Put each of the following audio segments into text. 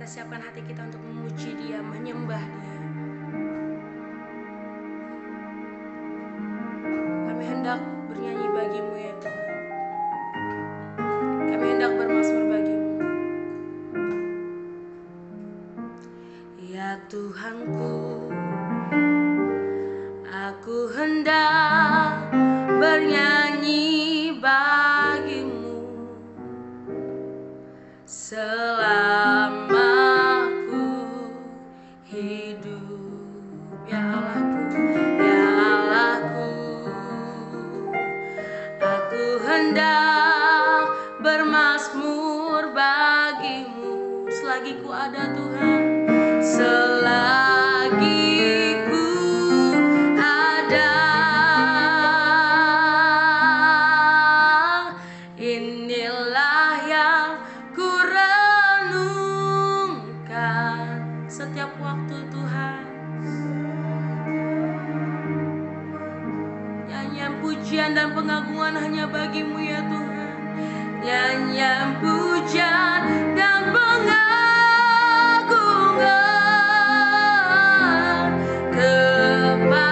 siapkan hati kita untuk memuji Dia, menyembah Dia. Kami hendak bernyanyi bagi-Mu ya Tuhan. Kami hendak bermazmur bagi-Mu. Ya Tuhanku, aku hendak bernyanyi bagi-Mu selama aku hidup. Ya Allahku, ya Allahku, aku hendak bermazmur bagi-Mu selagi ku ada Tuhan, selagi ku ada. Inilah yang ku renungkan setiap waktu Tuhan. Nyanyian pujian dan pengagungan hanya bagi-Mu ya Tuhan. Nyanyian pujian dan pengagungan kepadamu.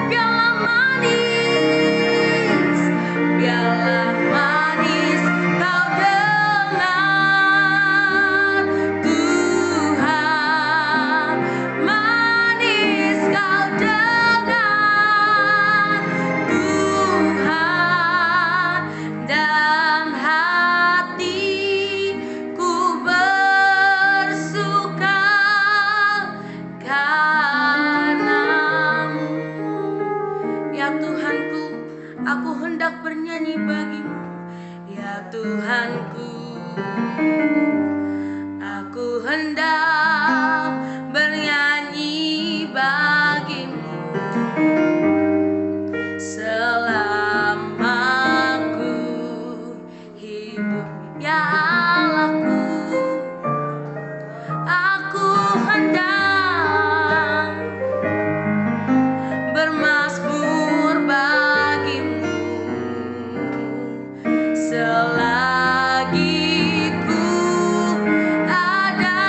Biarlah manis, biarlah manis kau dengar Tuhan, manis kau dengar Tuhan, dan hatiku bersuka karena-Mu. Ya Tuhanku, aku hendak bernyanyi bagi-Mu. Ya Tuhanku, aku hendak bernyanyi bagi-Mu selama aku hidup. Ya Allahku, aku hendak bermazmur bagi-Mu selagi ku ada.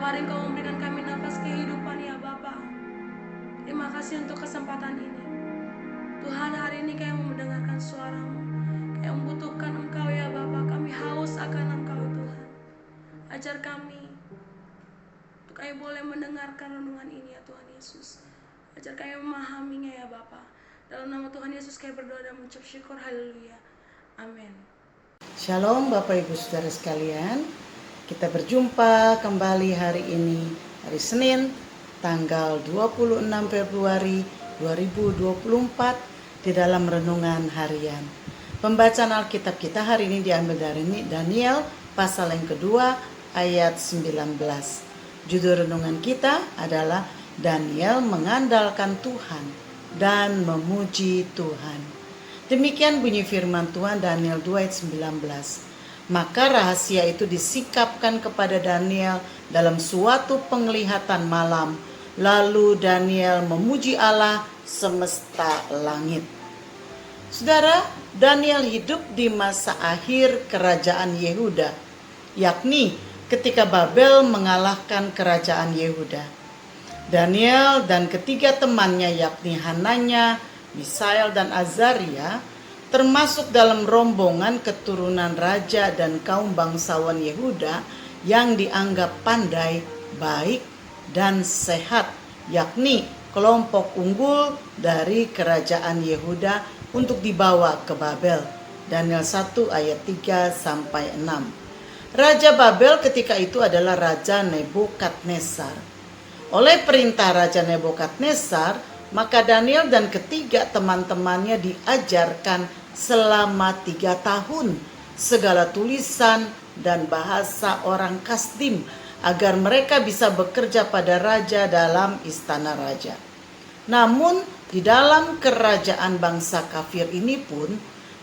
hari Engkau memberikan kami nafas kehidupan ya Bapa. Terima kasih untuk kesempatan ini. Tuhan, hari ini kami mau mendengarkan suara-Mu. Kami membutuhkan Engkau ya Bapa. Kami haus akan Engkau Tuhan. Ajar kami untuk kami boleh mendengarkan renungan ini ya Tuhan Yesus. Ajar kami memahaminya ya Bapa. Dalam nama Tuhan Yesus kami berdoa dan mengucap syukur. Haleluya. Amin. Shalom Bapak Ibu Saudara sekalian. Kita berjumpa kembali hari ini, hari Senin, tanggal 26 Februari 2024 di dalam renungan harian. Pembacaan Alkitab kita hari ini diambil dari Daniel pasal yang kedua ayat 19. Judul renungan kita adalah Daniel mengandalkan Tuhan dan memuji Tuhan. Demikian bunyi firman Tuhan Daniel 2 ayat 19. Maka rahasia itu disikapkan kepada Daniel dalam suatu penglihatan malam. Lalu Daniel memuji Allah semesta langit. Saudara, Daniel hidup di masa akhir kerajaan Yehuda, yakni ketika Babel mengalahkan kerajaan Yehuda. Daniel dan ketiga temannya yakni Hananya, Misael dan Azaria termasuk dalam rombongan keturunan raja dan kaum bangsawan Yehuda yang dianggap pandai, baik, dan sehat, yakni kelompok unggul dari kerajaan Yehuda untuk dibawa ke Babel. Daniel 1 ayat 3 sampai 6. Raja Babel ketika itu adalah Raja Nebukadnezar. Oleh perintah Raja Nebukadnezar, maka Daniel dan ketiga teman-temannya diajarkan selama 3 tahun segala tulisan dan bahasa orang Kasdim agar mereka bisa bekerja pada raja dalam istana raja. Namun di dalam kerajaan bangsa kafir ini pun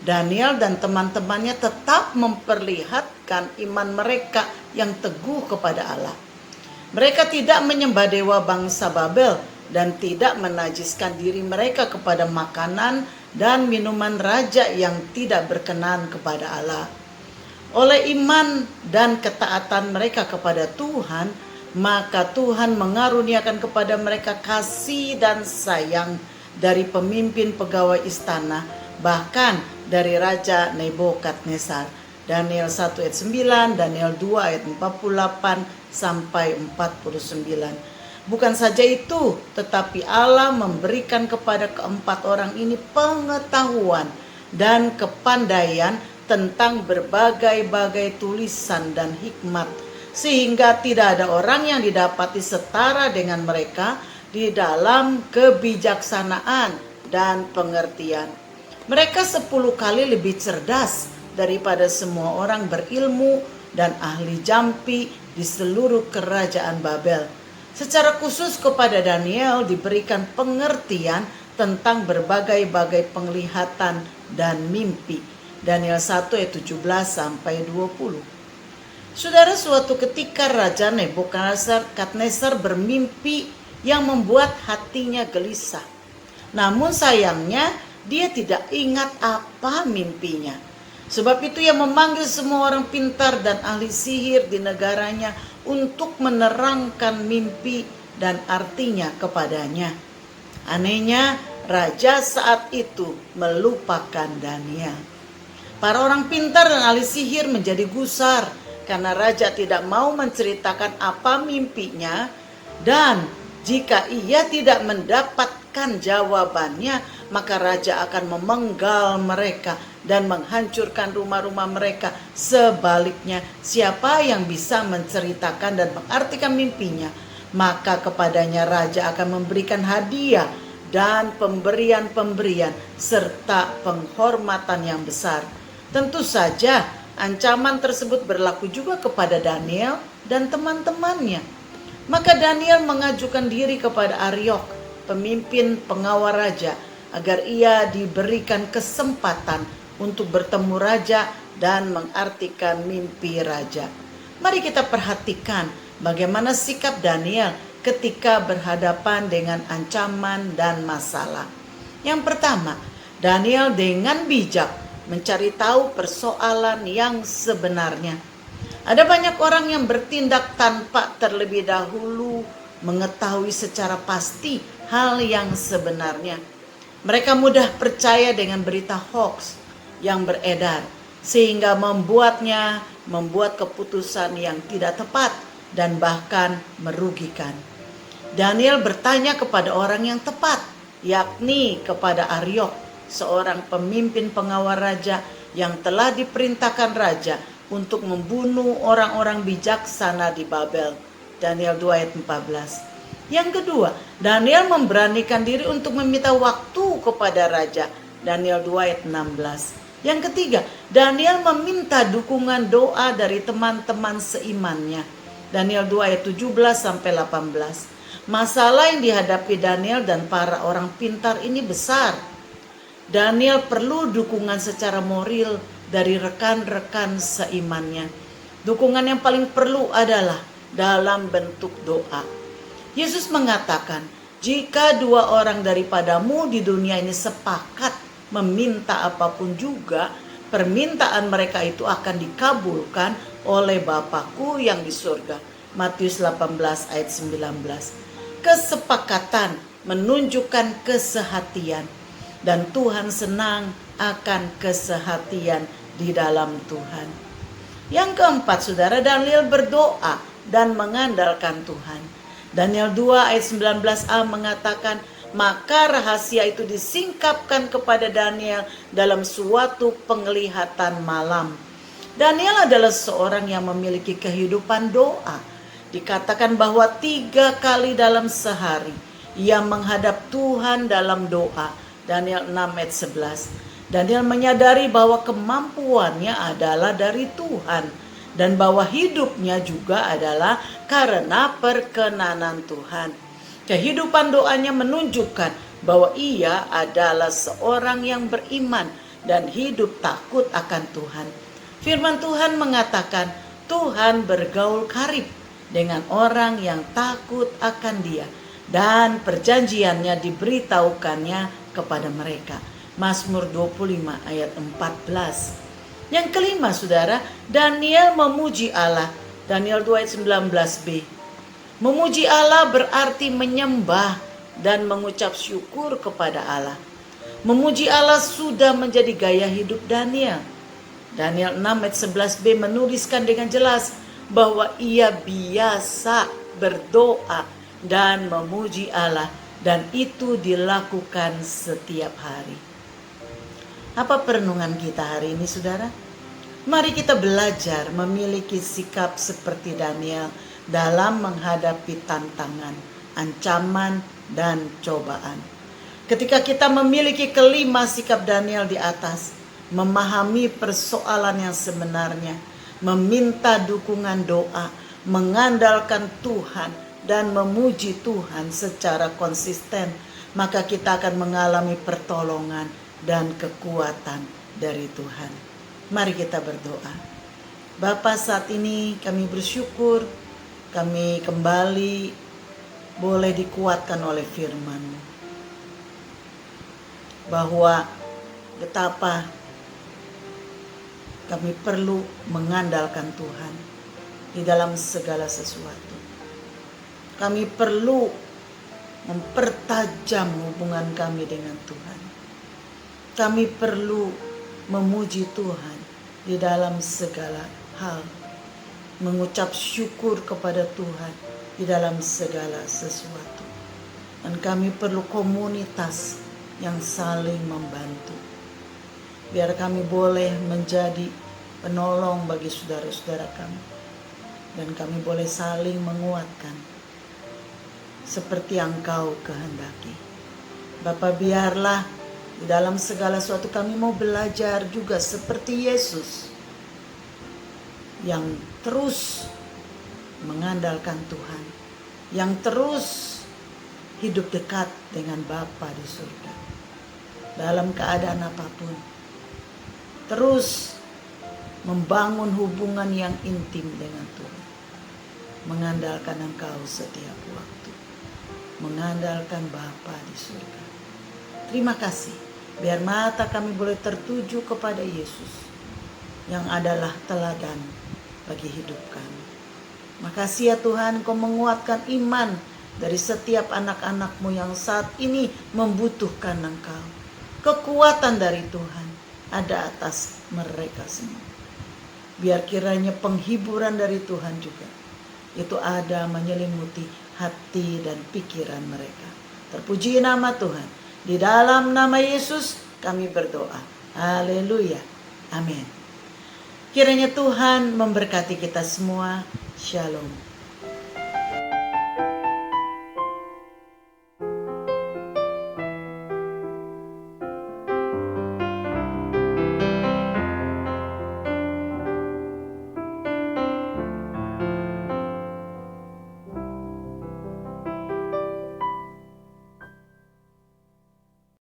Daniel dan teman-temannya tetap memperlihatkan iman mereka yang teguh kepada Allah. Mereka tidak menyembah dewa bangsa Babel dan tidak menajiskan diri mereka kepada makanan dan minuman raja yang tidak berkenan kepada Allah. Oleh iman dan ketaatan mereka kepada Tuhan, maka Tuhan mengaruniakan kepada mereka kasih dan sayang dari pemimpin pegawai istana, bahkan dari Raja Nebukadnezar. Daniel 1 ayat 9, Daniel 2 ayat 48 sampai 49. Bukan saja itu, tetapi Allah memberikan kepada keempat orang ini pengetahuan dan kepandaian tentang berbagai-bagai tulisan dan hikmat, sehingga tidak ada orang yang didapati setara dengan mereka di dalam kebijaksanaan dan pengertian. Mereka 10 kali lebih cerdas daripada semua orang berilmu dan ahli jampi di seluruh kerajaan Babel. Secara khusus kepada Daniel diberikan pengertian tentang berbagai-bagai penglihatan dan mimpi. Daniel 1 ayat 17 sampai 20. Saudara, suatu ketika Raja Nebukadnezar bermimpi yang membuat hatinya gelisah. Namun sayangnya dia tidak ingat apa mimpinya. Sebab itu ia memanggil semua orang pintar dan ahli sihir di negaranya untuk menerangkan mimpi dan artinya kepadanya. Anehnya, raja saat itu melupakan Daniel. Para orang pintar dan ahli sihir menjadi gusar karena raja tidak mau menceritakan apa mimpinya, dan jika ia tidak mendapatkan jawabannya, maka raja akan memenggal mereka dan menghancurkan rumah-rumah mereka. Sebaliknya, siapa yang bisa menceritakan dan mengartikan mimpinya, maka kepadanya raja akan memberikan hadiah dan pemberian-pemberian serta penghormatan yang besar. Tentu saja ancaman tersebut berlaku juga kepada Daniel dan teman-temannya. Maka Daniel mengajukan diri kepada Ariok, pemimpin pengawal raja, agar ia diberikan kesempatan untuk bertemu raja dan mengartikan mimpi raja. Mari kita perhatikan bagaimana sikap Daniel ketika berhadapan dengan ancaman dan masalah. Yang pertama, Daniel dengan bijak mencari tahu persoalan yang sebenarnya. Ada banyak orang yang bertindak tanpa terlebih dahulu mengetahui secara pasti hal yang sebenarnya. Mereka mudah percaya dengan berita hoax yang beredar, sehingga membuat keputusan yang tidak tepat dan bahkan merugikan. Daniel bertanya kepada orang yang tepat, yakni kepada Aryok, seorang pemimpin pengawal raja yang telah diperintahkan raja untuk membunuh orang-orang bijaksana di Babel. Daniel 2 ayat 14. Yang kedua, Daniel memberanikan diri untuk meminta waktu kepada raja. Daniel 2 ayat 16. Yang ketiga, Daniel meminta dukungan doa dari teman-teman seimannya. Daniel 2 ayat 17 sampai 18. Masalah yang dihadapi Daniel dan para orang pintar ini besar. Daniel perlu dukungan secara moral dari rekan-rekan seimannya. Dukungan yang paling perlu adalah dalam bentuk doa. Yesus mengatakan, jika 2 orang daripadamu di dunia ini sepakat meminta apapun juga, permintaan mereka itu akan dikabulkan oleh Bapa-Ku yang di surga. Matius 18 ayat 19. Kesepakatan menunjukkan kesehatian, dan Tuhan senang akan kesehatian di dalam Tuhan. Yang keempat, saudara, Daniel berdoa dan mengandalkan Tuhan. Daniel 2 ayat 19a mengatakan, maka rahasia itu disingkapkan kepada Daniel dalam suatu penglihatan malam. Daniel adalah seorang yang memiliki kehidupan doa. Dikatakan bahwa 3 kali dalam sehari ia menghadap Tuhan dalam doa. Daniel 6 ayat 11. Daniel menyadari bahwa kemampuannya adalah dari Tuhan, dan bahwa hidupnya juga adalah karena perkenanan Tuhan. Kehidupan doanya menunjukkan bahwa ia adalah seorang yang beriman dan hidup takut akan Tuhan. Firman Tuhan mengatakan, Tuhan bergaul karib dengan orang yang takut akan Dia, dan perjanjiannya diberitahukannya kepada mereka. Mazmur 25 ayat 14. Yang kelima, saudara, Daniel memuji Allah. Daniel 2 ayat 19b. Memuji Allah berarti menyembah dan mengucap syukur kepada Allah. Memuji Allah sudah menjadi gaya hidup Daniel. Daniel 6 ayat 11b menuliskan dengan jelas bahwa ia biasa berdoa dan memuji Allah, dan itu dilakukan setiap hari. Apa perenungan kita hari ini, saudara? Mari kita belajar memiliki sikap seperti Daniel dalam menghadapi tantangan, ancaman, dan cobaan. Ketika kita memiliki kelima sikap Daniel di atas, memahami persoalan yang sebenarnya, meminta dukungan doa, mengandalkan Tuhan, dan memuji Tuhan secara konsisten, maka kita akan mengalami pertolongan dan kekuatan dari Tuhan. Mari kita berdoa. Bapa, saat ini kami bersyukur, kami kembali boleh dikuatkan oleh firman-Mu, bahwa betapa kami perlu mengandalkan Tuhan di dalam segala sesuatu. Kami perlu mempertajam hubungan kami dengan Tuhan. Kami perlu memuji Tuhan di dalam segala hal, mengucap syukur kepada Tuhan di dalam segala sesuatu. Dan kami perlu komunitas yang saling membantu. Biar kami boleh menjadi penolong bagi saudara-saudara kami, dan kami boleh saling menguatkan seperti yang Engkau kehendaki. Bapa, biarlah di dalam segala sesuatu kami mau belajar juga seperti Yesus, yang terus mengandalkan Tuhan, yang terus hidup dekat dengan Bapa di surga dalam keadaan apapun, terus membangun hubungan yang intim dengan Tuhan, mengandalkan Engkau setiap waktu, mengandalkan Bapa di surga. Terima kasih, biar mata kami boleh tertuju kepada Yesus yang adalah teladan bagi hidup kami. Makasih ya Tuhan, Engkau menguatkan iman dari setiap anak-anak-Mu yang saat ini membutuhkan Engkau. Kekuatan dari Tuhan ada atas mereka semua. Biar kiranya penghiburan dari Tuhan juga itu ada menyelimuti hati dan pikiran mereka. Terpuji nama Tuhan. Di dalam nama Yesus kami berdoa. Haleluya. Amin. Kiranya Tuhan memberkati kita semua. Shalom.